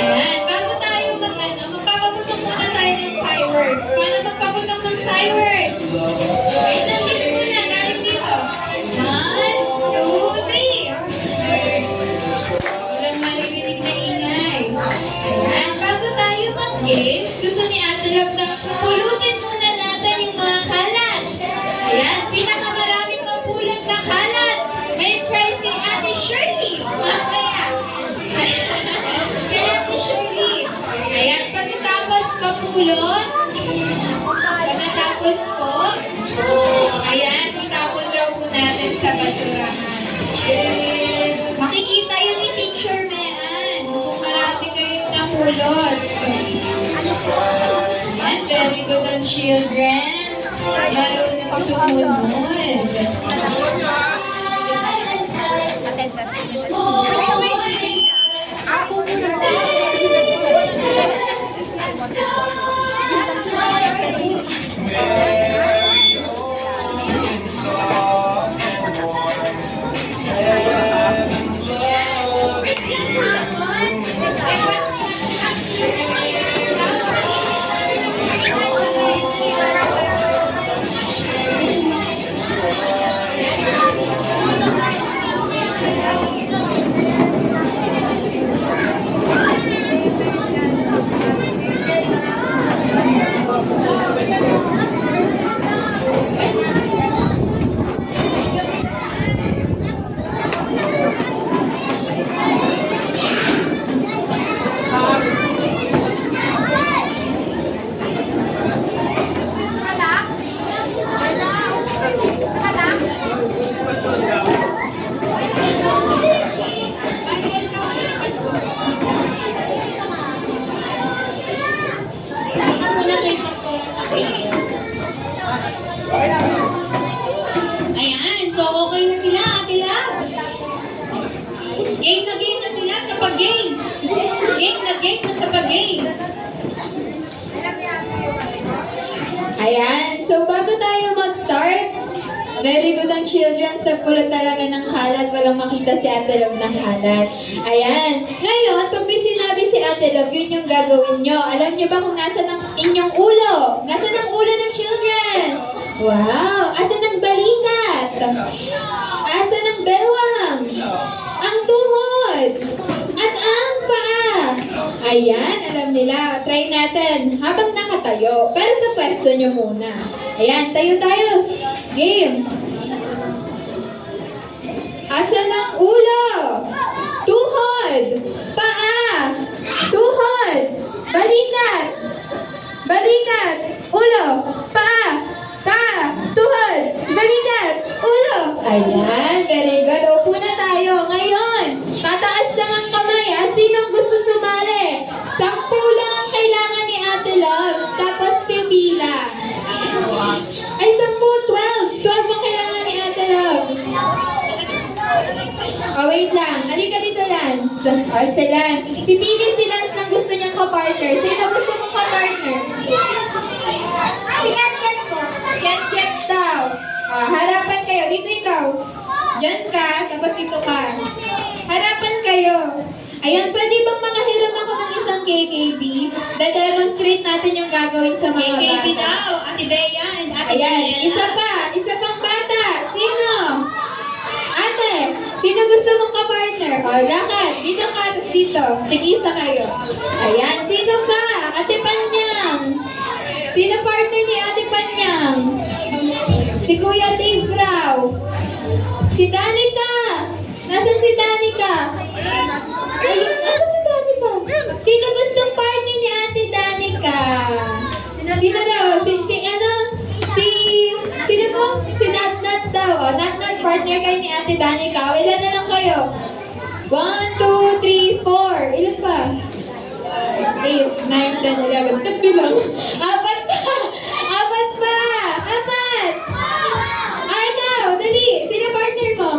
Ayan, bago tayo magpapaputok muna tayo ng fireworks. Paano magpaputok ng fireworks? Wait lang, dito muna, galing dito. 1, 2, 3. Walang maririnig na ingay. Ayan, bago tayo mag-games, gusto ni Ate Love na pulutin muna natin yung mga kalat. Ayan, pinakamaraming mapulot na kalat. May prize kay Ate Shirley. Mamaya. Kay Ate Shirley. Ayan, pagkatapos mapulot, pagkatapos po, ayan, itapon raw po natin sa basurahan. Makikita yun ni Teacher Mean kung marami kayong napulot. Ayan, very good on children. Marunong sumunod. Ayan, so okay na sila, Ate Love. Game na sila sa pag-games. Game na sa pag-games. Ayan, so bago tayo mag-start, very good ang children sa pulot talaga ng kalat. Walang makita si Ate Love ng kalat. Ayan, ngayon, pag may sinabi si Ate Love, yun yung gagawin nyo. Alam nyo ba kung nasa ng inyong ulo? Nasa ng ulo ng children? Wow! Asa ng balikat? Asa ng bewang? Ang tuhod? At ang paa? Ayan, alam nila. Try natin habang nakatayo. Pero sa pwesto nyo muna. Ayan, tayo. Game. Asa ng ulo? Tuhod? Paa? Tuhod? Balikat? Ulo? Paa? Tuhod, balikat, ulo. Ayan, very good. Upo na tayo. Ngayon, tataas lang ang kamay. Sinong gusto sumali? 10 lang ang kailangan ni Ate Love. Tapos pipila. Ay, 10, 12. 12 ang kailangan ni Ate Love. Oh, wait lang. Halika dito, Lance. Si Lance. Pipili si Lance ng gusto niyang kapartner. Sino gusto mong kapartner? Ket daw. Harapan kayo. Dito ikaw. Diyan ka, tapos dito ka. Harapan kayo. Ayan, pwede bang makahiram ako ng isang KKB? Da-demonstrate natin yung gagawin sa mga bata. KKB daw, Ate Bea and Ate Ayan, isa pang bata. Sino? Ate, sino gusto mong kapartner? O, lakad. Dito ka, tapos dito. Tig-isa kayo. Ayan, sino pa? Ate Panyang. Sino partner ni Ate Panyang? Si Kuya Dave raw. Si Danica. Nasaan si Danica? Ayun, nasaan si Danica? Sino gustong partner ni Ate Danica? Sino daw? Sino to? Si Nat daw. O, Nat partner kayo ni Ate Danica. O, ilan na lang kayo? 1, 2, 3, 4. Ilan pa? 8, 9, 10, 11. Tatlo lang. Apat pa! Ay, ikaw! Dali! Sino partner mo?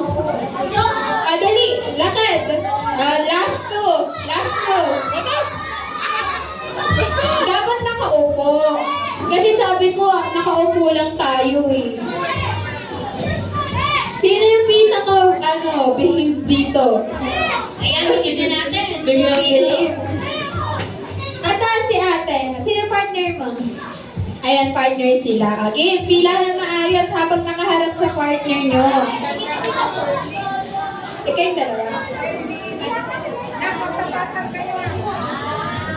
Dali! Lakad! Last two! Dapat nakaupo. Kasi sabi ko, nakaupo lang tayo eh. Sino yung behave dito? Ayan, bigyan na natin. Biglang believe. Ayan, partner sila. Okay, pila na maayos habang nakaharap sa partner nyo. Ikayong dalawa.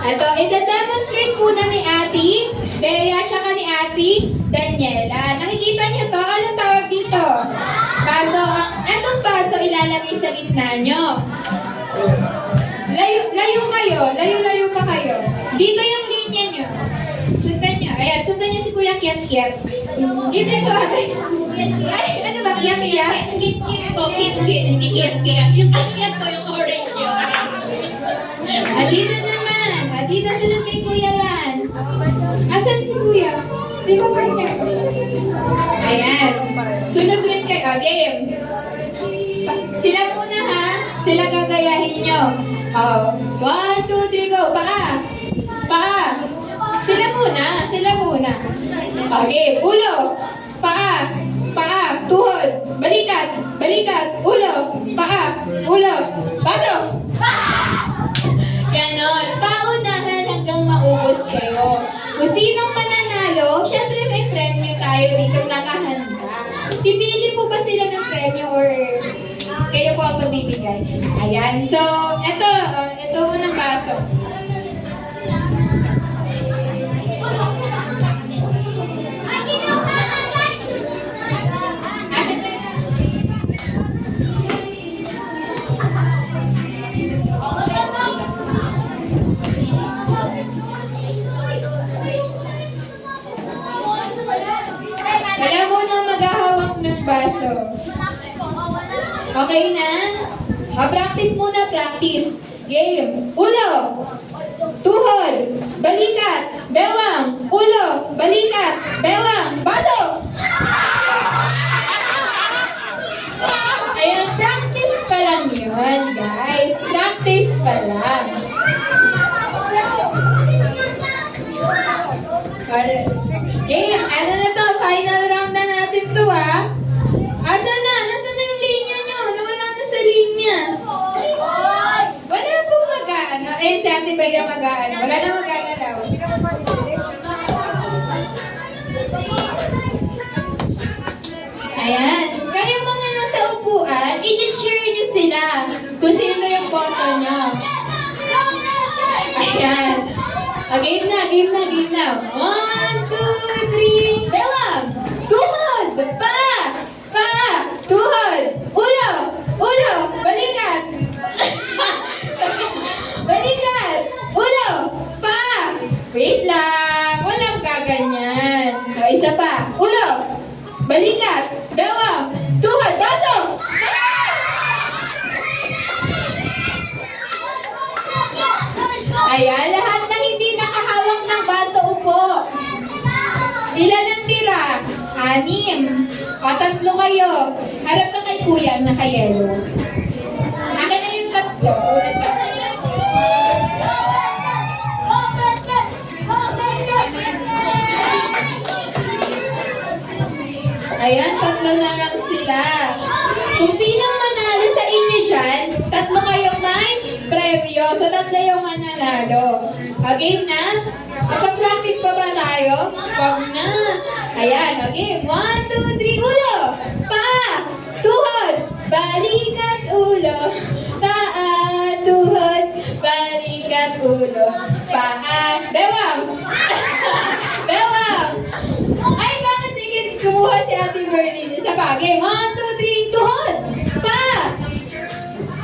Ito, ita-demonstrate muna ni Ate Bea tsaka ni Ate Daniela. Nakikita niyo to? Anong tawag dito? Baso. Etong baso ilalagay sa gitna nyo. Layo kayo. Layo pa kayo. Dito yung linya nyo. Sundan nyo. Ayan, sundan nyo si Kuya Kiat-Kiat. Dito ko, Ate. Ay, ano ba? Kiat-Kiat? Kit-kit po, kit-kit, hindi kit-kit. Yung kit-kit po yung orange yun. Dito naman. Dito sunod kay Kuya Lance. Asan si Kuya? Di ba partner? Ayan. Sunod rin kay game. Sila muna ha. Sila gagayahin nyo. 1, 2, 3, go. Paa. Sila muna. Okay, ulo. Paa. Tuhod. Balikat. Ulo. Paa. Ulo. Pasok. Ganon. Paunahan hanggang maubos kayo. Kung sinong mananalo, syempre may premyo tayo dito nakahanda. Pipili po ba sila ng premyo or kayo po ang magbibigay? Ayan. So, ito unang baso. Wala muna maghahawak ng baso. Okay na? Practice muna, practice. Game. Ulo. Tuhod. Balikat. Bewang. Ulo. Balikat. Bewang. Baso! Ayan, practice pa lang yun, guys. Practice pa lang. Game, ano na to? Final round na natin to, ha? Asan na? Nasaan na yung linya nyo? Nawala na sa linya. Wala pong mag-aano. Si Ate Bea mag-aano. Wala na mag-agalaw. Ayan. Kaya mga nasa upuan, i-cheer nyo sila kung sino yung boto nyo. Ayan. Game na. 1, 2, 3, bewang! Tuhod! Paa! Tuhod! Ulo! Balikat! Ulo! Paa! Wait lang! Walang kaganyan. Isa pa. Ulo! Balikat! Bewang! Tuhod! Baso! Ayan, lahat ng hindi nakahawak ng baso upo. Ilan ang tira? 6. Tatlo kayo. Harap ka kay Kuya, naka-yellow. Akin na yung tatlo. Ayan, 3 na lang sila. Kung sinong manalo sa inyo dyan, 3 kayong may premyo. So, 3 yung mananalo. Game na? Magpa-practice pa ba tayo? Wag na. Ayan, game. 1, 2, 3, ulo! Paa! Tuhod! Balikat ulo! Paa! Tuhod! Balikat ulo! Paa! Bewang! Bewang! Ay, bakit tigil kumuha si Ate Bernie? Isa pa. Game. 1, 2, 3, tuhod! Paa!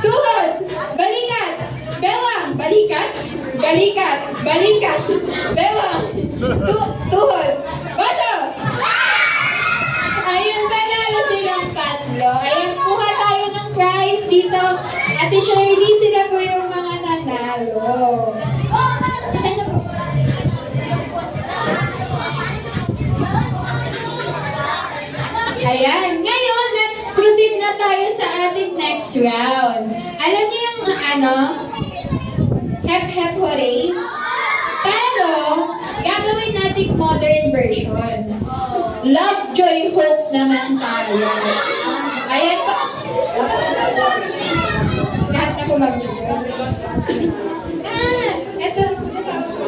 Tuhod! Balikat! Bewang! Balikat! Bewang! Tuhod! Baso! Ayun, panalo silang 3. Ayun, kuha tayo ng prize dito. Ate Shirley, sila po yung mga nanalo. Ano po? Ayan, ngayon, let's proceed na tayo sa ating next round. Alam niyo yung hep hep hooray? Pero, gagawin natin modern version. Love, joy, hope naman tayo. Ayan po. Lahat na po mag-joy. Eto, kasama po.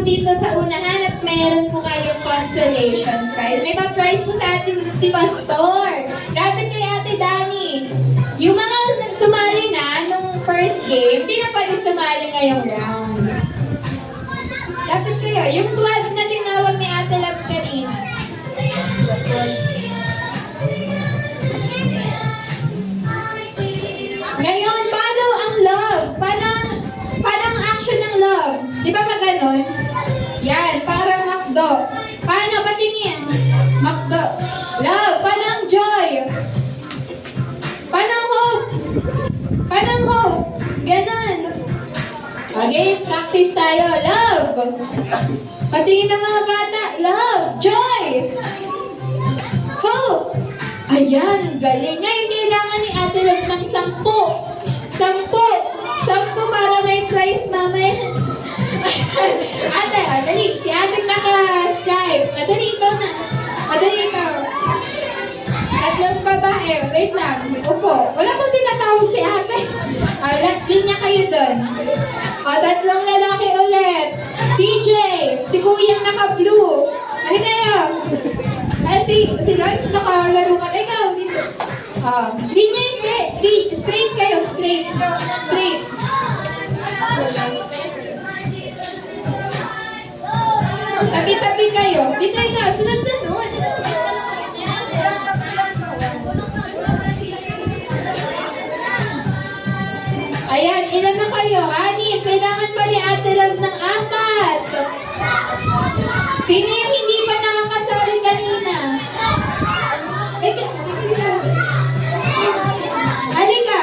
dito sa unahan at meron po kayong consolation prize. May pa-prize po sa atin si Pastor. Lapit kay Ate Dani. Yung mga sumali na nung first game, di na pala sumali ngayong round. Lapit kayo. Yung 12 na tinawag ni Ate Love kanina. Ngayon, paano ang love? Paano ang action ng love? Di ba ba ganon? Yan, parang makdo. Paano? Patingin. Makdo. Love. Paano ang joy? Paano ang hope? Paano ang hope? Ganon. Okay, practice tayo. Love. Patingin ng mga bata. Love. Joy. Hope. Ayan, ang galing. Ngayon, kailangan ni Ate Love ng 10. 10 para may prize mamaya. Ate, dali. Si Ate naka-stripes. Dali, ikaw na. Dali, ikaw. Tatlong babae. Wait lang. Upo. Wala pang tinatawag si Ate. Linya kayo dun. Tatlong lalaki ulit. CJ. Si Kuyang naka-blue. Ano kayo? Si Lance nakalaro ka. Ikaw, dito. Linya hindi. Straight kayo, straight. Straight. Tabi-tabi kayo. Dito ikaw, sunod-sunod. Ayan, ilan na kayo? 6. Kailangan pa ni Ate Love ng 4. Sino yung hindi pa nakakasali kanina? Halika.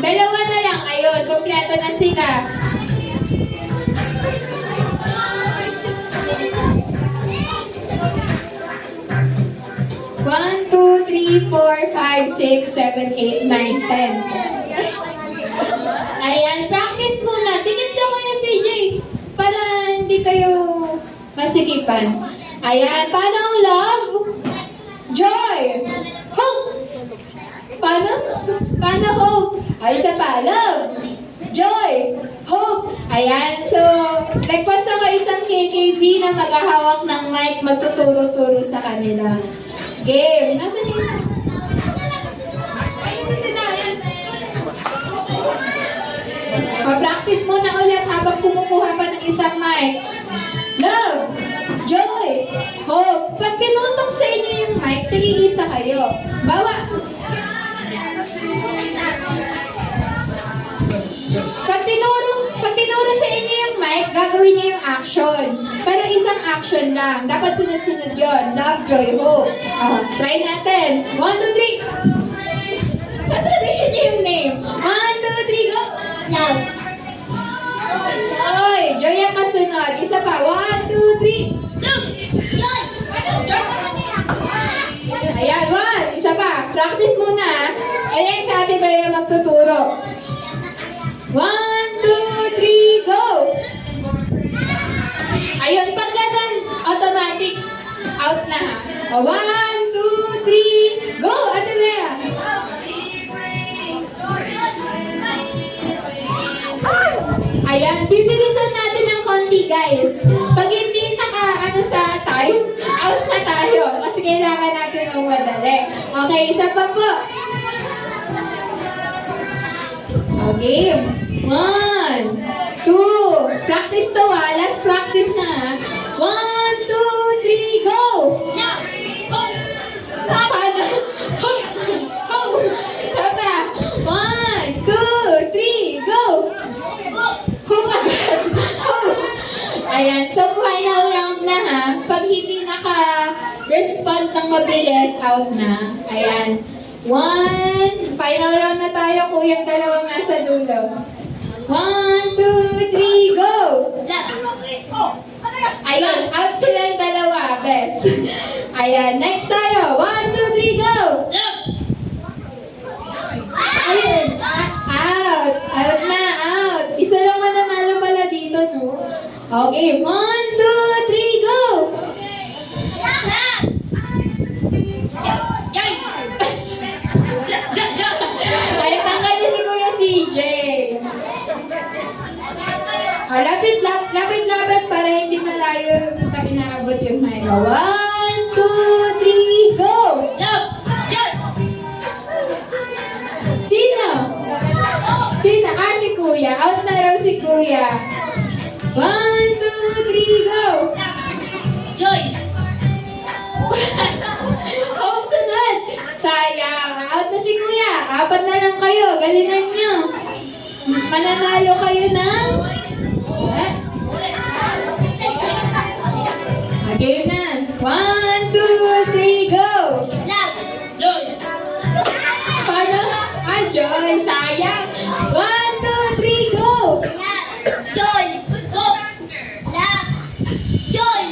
Dalawa na lang. Ayun, kompleto na sila. One, two, three, 4, 5, 6, 7, 8, 9, 10. Ayan, practice muna. Dikit ka kayo, CJ. Para hindi kayo masikipan. Ayan, paano ang love? Joy. Hope. Paano? Paano hope? Ay, isa pa. Love. Joy. Hope. Ayan, so, nagpas ako isang KKV na maghahawak ng mic, magtuturo-turo sa kanila. Game. Nasaan yung isa? Ay, ito si Dayan. Practice muna ulit habang kumukuha pa ng isang mic. Love, joy, hope. Pag pinutok sa inyo yung mic, tigi-isa kayo. Bawa. Pag tinuro sa inyo yung mic, gagawin niyo yung action. Pero isang action lang. Dapat sunod-sunod yon. Love, joy, hope. Try natin. 1, 2, 3. Sasabihin niyo yung name. 1, 2, 3, go. Love. Oy, joy ang kasunod. Isa pa. 1, 2, 3. Love. Joy. Ayan, 1. Isa pa. Practice muna. Ayan, sa atin ba yung magtuturo? 1, 2, 3, go! Ayun, pag ganun, automatic, out na ha. 1, 2, 3, go! Ate Lea! Ayan, bibilisan natin ng konti, guys. Pag hindi sa time, out na tayo. Kasi kailangan natin ng madali. Okay, isa pa po. Okay. 1, 2. Practice to last practice na. 1, 2, 3, go! Paano? Sota. 1, 2, 3, go! Agad. Ayan. So, final round na ha. Pag hindi naka-respond ng mabilis, out na. Ayan. 1. Final round na tayo. Kuyang dalawang nasa dulo. 1, 2, 3, go! Ayun, out silang dalawa. Best. Ayan, next tayo. 1, 2, 3, go! Ayun, out. Out na, out. Isa lang mananalo pala dito, no? Okay, 1, 2, 3, go! Ay, tanggal niyo si Kuya CJ. Lapit para hindi malayo pag inaabot yung mic. 1, 2, 3, go! Love! Judge! Sino? Sino? Ah, si Kuya. Out na raw si Kuya. 1, 2, 3, go! Joy! Hope sunod! Sayang. Out na si Kuya. Apat na lang kayo. Galingan nyo. Mananalo kayo ng... Game na. 1, 2, 3, go! Love! Joy! Paano? Ah, Joy. Sayang. 1, 2, 3, go! Joy! Hope! Love! Joy!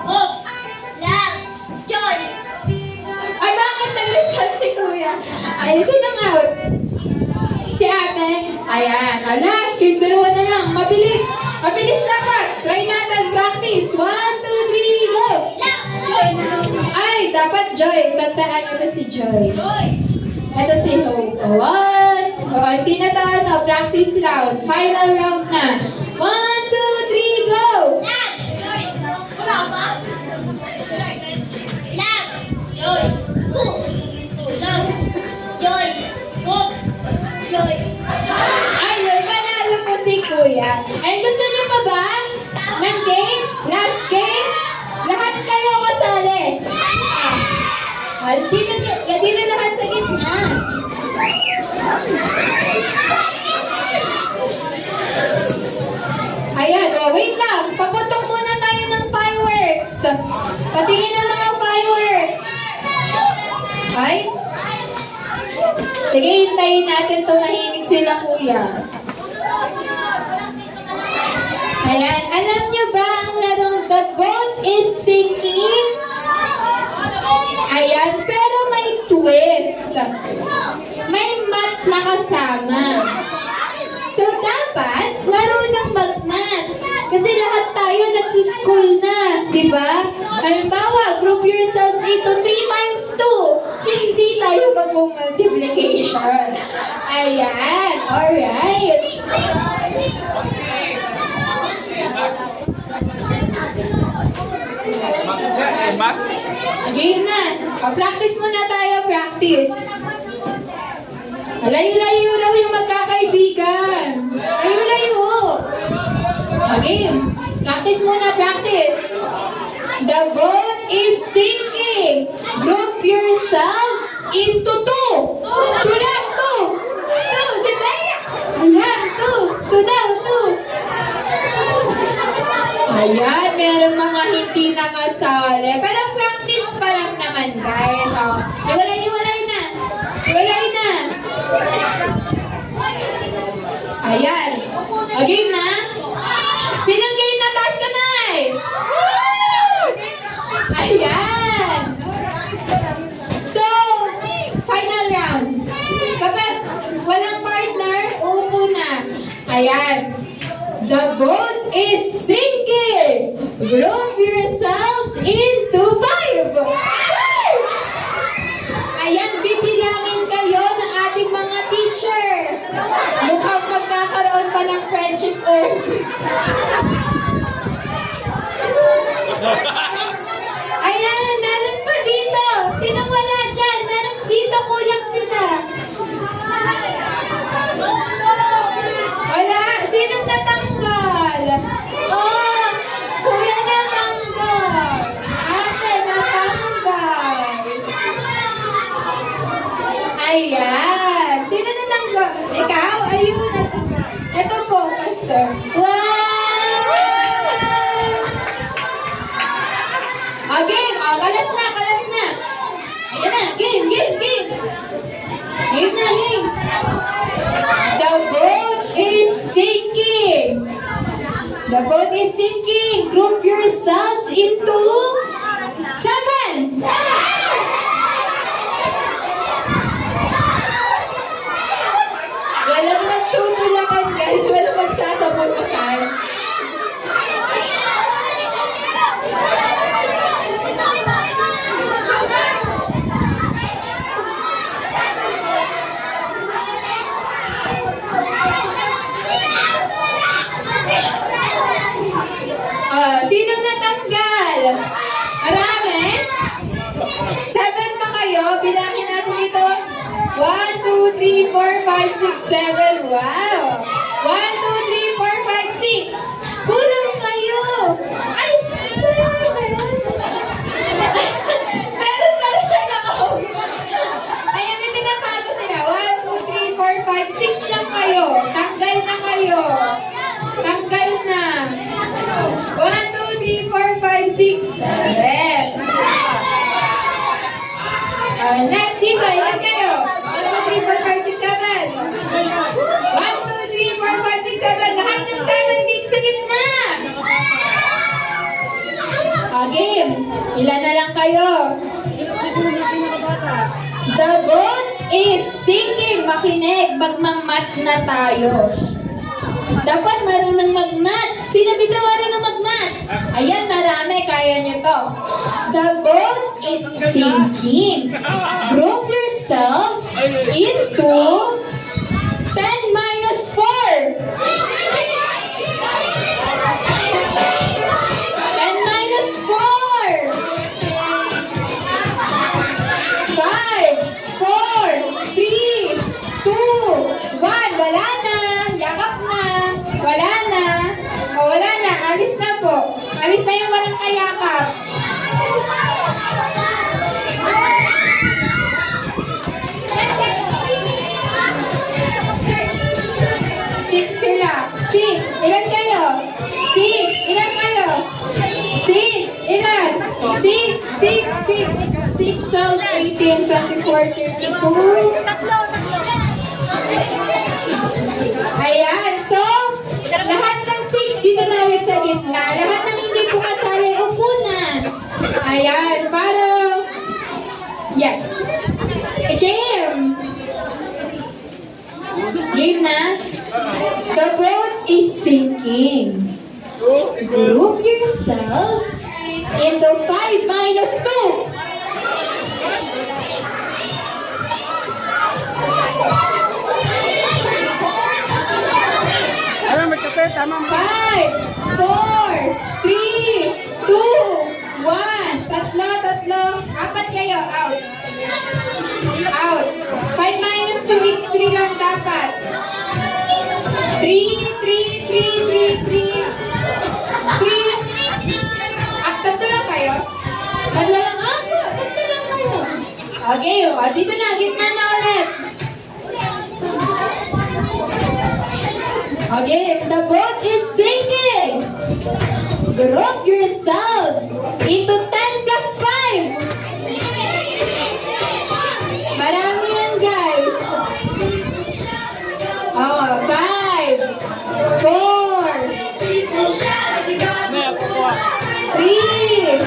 Hope! Love! Joy! Ay, bakit nag-result si Kuya? Ay, sino out? Si ate? Ayan. Last, kayong dalawa na lang. Mabilis. Mabilis dapat. Try natin. Practice. 1, 2, 3, go! Love! Joy! Ay, dapat Joy. Kantaan ito si Joy. Joy! Ito si Hope. 1. Hindi na to, ano, practice round. Final round na. 1, 2, 3, go! Love! Joy! Wala ba? Love! Joy! Hope! Love! Joy! Hope! Joy! Ayun, panalo po si Kuya. Ay, gusto niyo pa ba? Ng game? Last game? Lahat kayo kasali. Dito lahat sa gitna. Ayan, wait lang. Paputok muna tayo ng fireworks. Patingin ng mga fireworks. Ay? Sige, hintayin natin tumahimik sila, Kuya. Ayan, alam nyo ba ang larong The Boat is Sinking? Ayan, pero may twist. May mat na kasama. So, dapat marunong mag-mat. Kasi lahat tayo nagsuschool na, di ba? Halimbawa, group yourselves into 3 times 2. Hindi tayo mag-multiplication. Ayan, alright. Game na. Practice muna tayo, practice. Layo-layo raw yung magkakaibigan. Layo-layo. Game. Practice muna, practice. The boat is sinking. Group yourselves into 2. 2 lang, 2. 2, si Bella. Ayan, 2. 2 daw, 2. Ayan, meron mga hindi nakasali. Pero practice pa lang naman, guys. So, hiwalay na. Hiwalay na. Ayan. O, game na? Sinong game na? Taas kamay! Ayan. So, final round. Kapag walang partner, uupo na. Ayan. The boat is sinking. Group yourselves into 5. Ayan, bibilangin kayo ng ating mga teacher. Mukhang magkakaroon pa ng friendship earth. Ayan, nanon pa dito. Sinong wala dyan? Nanon dito, kulang sila. Wala. Sinong natanggal? Oh, kuya natanggal. Ate natanggal. Ayan. Sino natanggal? Ikaw? Ayun. Ito po, Pastor. Wow! Game. Kalas na, kalas na. Ayan na. Game. Game na, game. The boat is sinking. The boat is sinking. Group yourselves into 7. Walang magtutulakan, guys. Walang magsasabunukan. 3, 4, 5, 6, 7. Wow! 1, 2, 3, 4, 5, 6. Kulang kayo! Ay! Sayang na yan! Meron pala sa loob! Ayan, may tinatago sila. 1, 2, 3, 4, 5, 6 lang kayo. Tanggal na kayo. Tanggal na. 1, 2, 3, 4, 5, 6, 7. Next, dito. Ilan kayo? 1, 2, 3, 4, 5, 6, 7. 1, 2, 3, 4, 5, 6, 7. Lahat ng 7 dito sa gitna. Game. Ilan na lang kayo? The boat is sinking. Makinig. Magmamat na tayo. Dapat marunong mag-mat. Sino dito marunong mag-mat? Ayan, marami. Kaya nyo to. The boat is sinking. Group yourselves into 10 minus 4. 10 minus 4. 5, 4, 3, 2, 1. Wala na. Yakap na. Wala na. O, wala na. Alis na po. Alis na yung walang kayakap. 6 sila. 6. Ilan kayo? 6. Ilan kayo? 6. Ilan? 6, 6, 6. 6, 12, 18, 24, 32. Ayan. So, lahat ng 6 dito na ulit sa gitna. Lahat ng hindi po kasali, upo na. Ayan. Para... Yes. Game. Game na. The boat is sinking. Group yourselves into 5 minus 2. Ano, magkape, tama mo. 5, 4, 3, 2, 1. Tatlo. 4 kayo. Out. Out. 5 minus 2 is 3 lang dapat. 3. 3. Tatlo lang kayo? Tatlo lang? Tatlo lang kayo. Okay, dito na. Gitna na ulit. Okay, the boat is sinking. Group yourselves into 10 plus 5. Marami yan, guys. 5, 4, 3,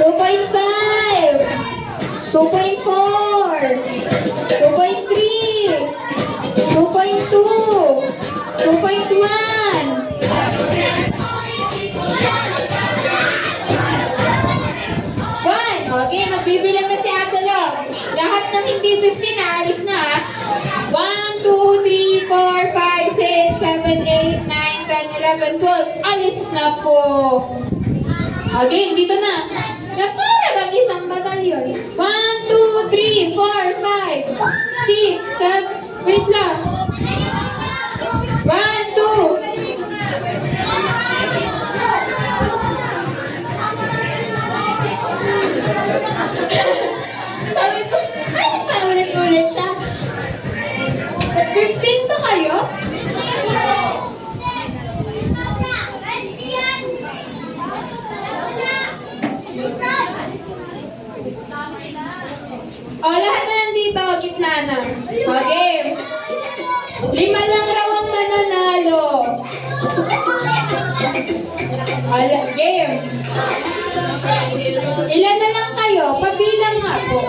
2.5, 2.4, 2.3, 2.2, 2.1. 1. Okay, magbibilang na si Ate Love. Lahat ng hindi 50 na, alis na. 1, 2, 3, 4, 5, 6, 7, 8, 9, 10, 11, 12. Alis na po. Okay, dito na. Na para bang isang batalyon? 1, 2, 3, 4, 5, 6, 7. Wait lang. 1, 2. Sabi ko, ay, paulit-ulit siya. 15 ba kayo? O, lahat na nandito, gitna na. Okay. 5 lang raw ang mananalo. Game. Ilan na lang kayo? Pabilang nga po.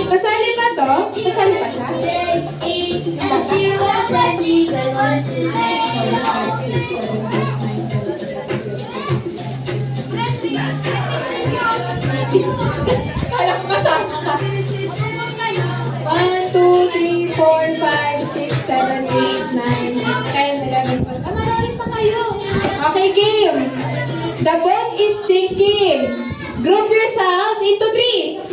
Kasali pa to? Kasali pa siya? Kala ko kasama ka. 1, 2, 3, 4, 5, 6, 7, 8, 9, 10, 11, 12. Marami pa kayo. Okay, game. The boat is sinking. Group yourselves into 3. 3,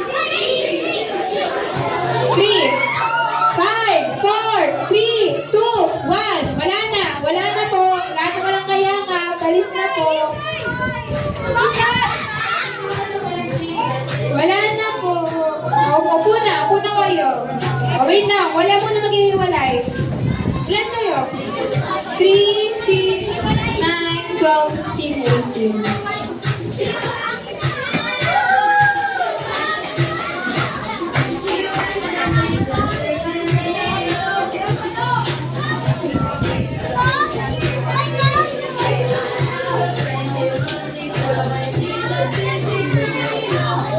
5, 4, 3, 2, 1. Wala na. Wala na po. Lahat na walang kayakap. Alis na po. Wala na po. Upo na. Upo na kayo. Wait na. Wala muna maghihiwalay. Ilan kayo? 3, 6, 9, 12, 15, 18.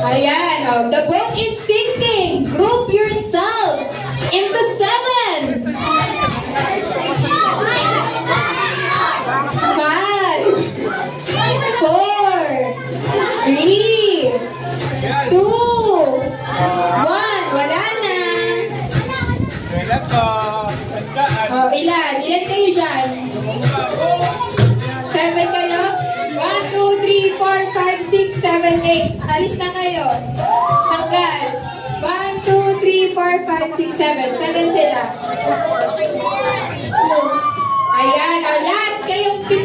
Ayan, oh, the boat is sinking. Group yourselves into 7. 5, 4, 3, 2, 1. Wala na. Kailan ka? Tandaan. Oh, ilan? Ilan kayo dyan? 7 kayo? 1, 2, 3, 4, 5, 6, 7, 8. Alis na kayo. Tanggal. 1, 2, 3, 4, 5, 6, 7. Saan sila? Ayan. Oh, last kayong 7.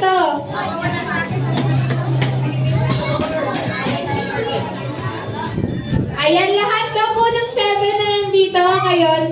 Ayan, lahat daw po ng 7 na nandito ngayon.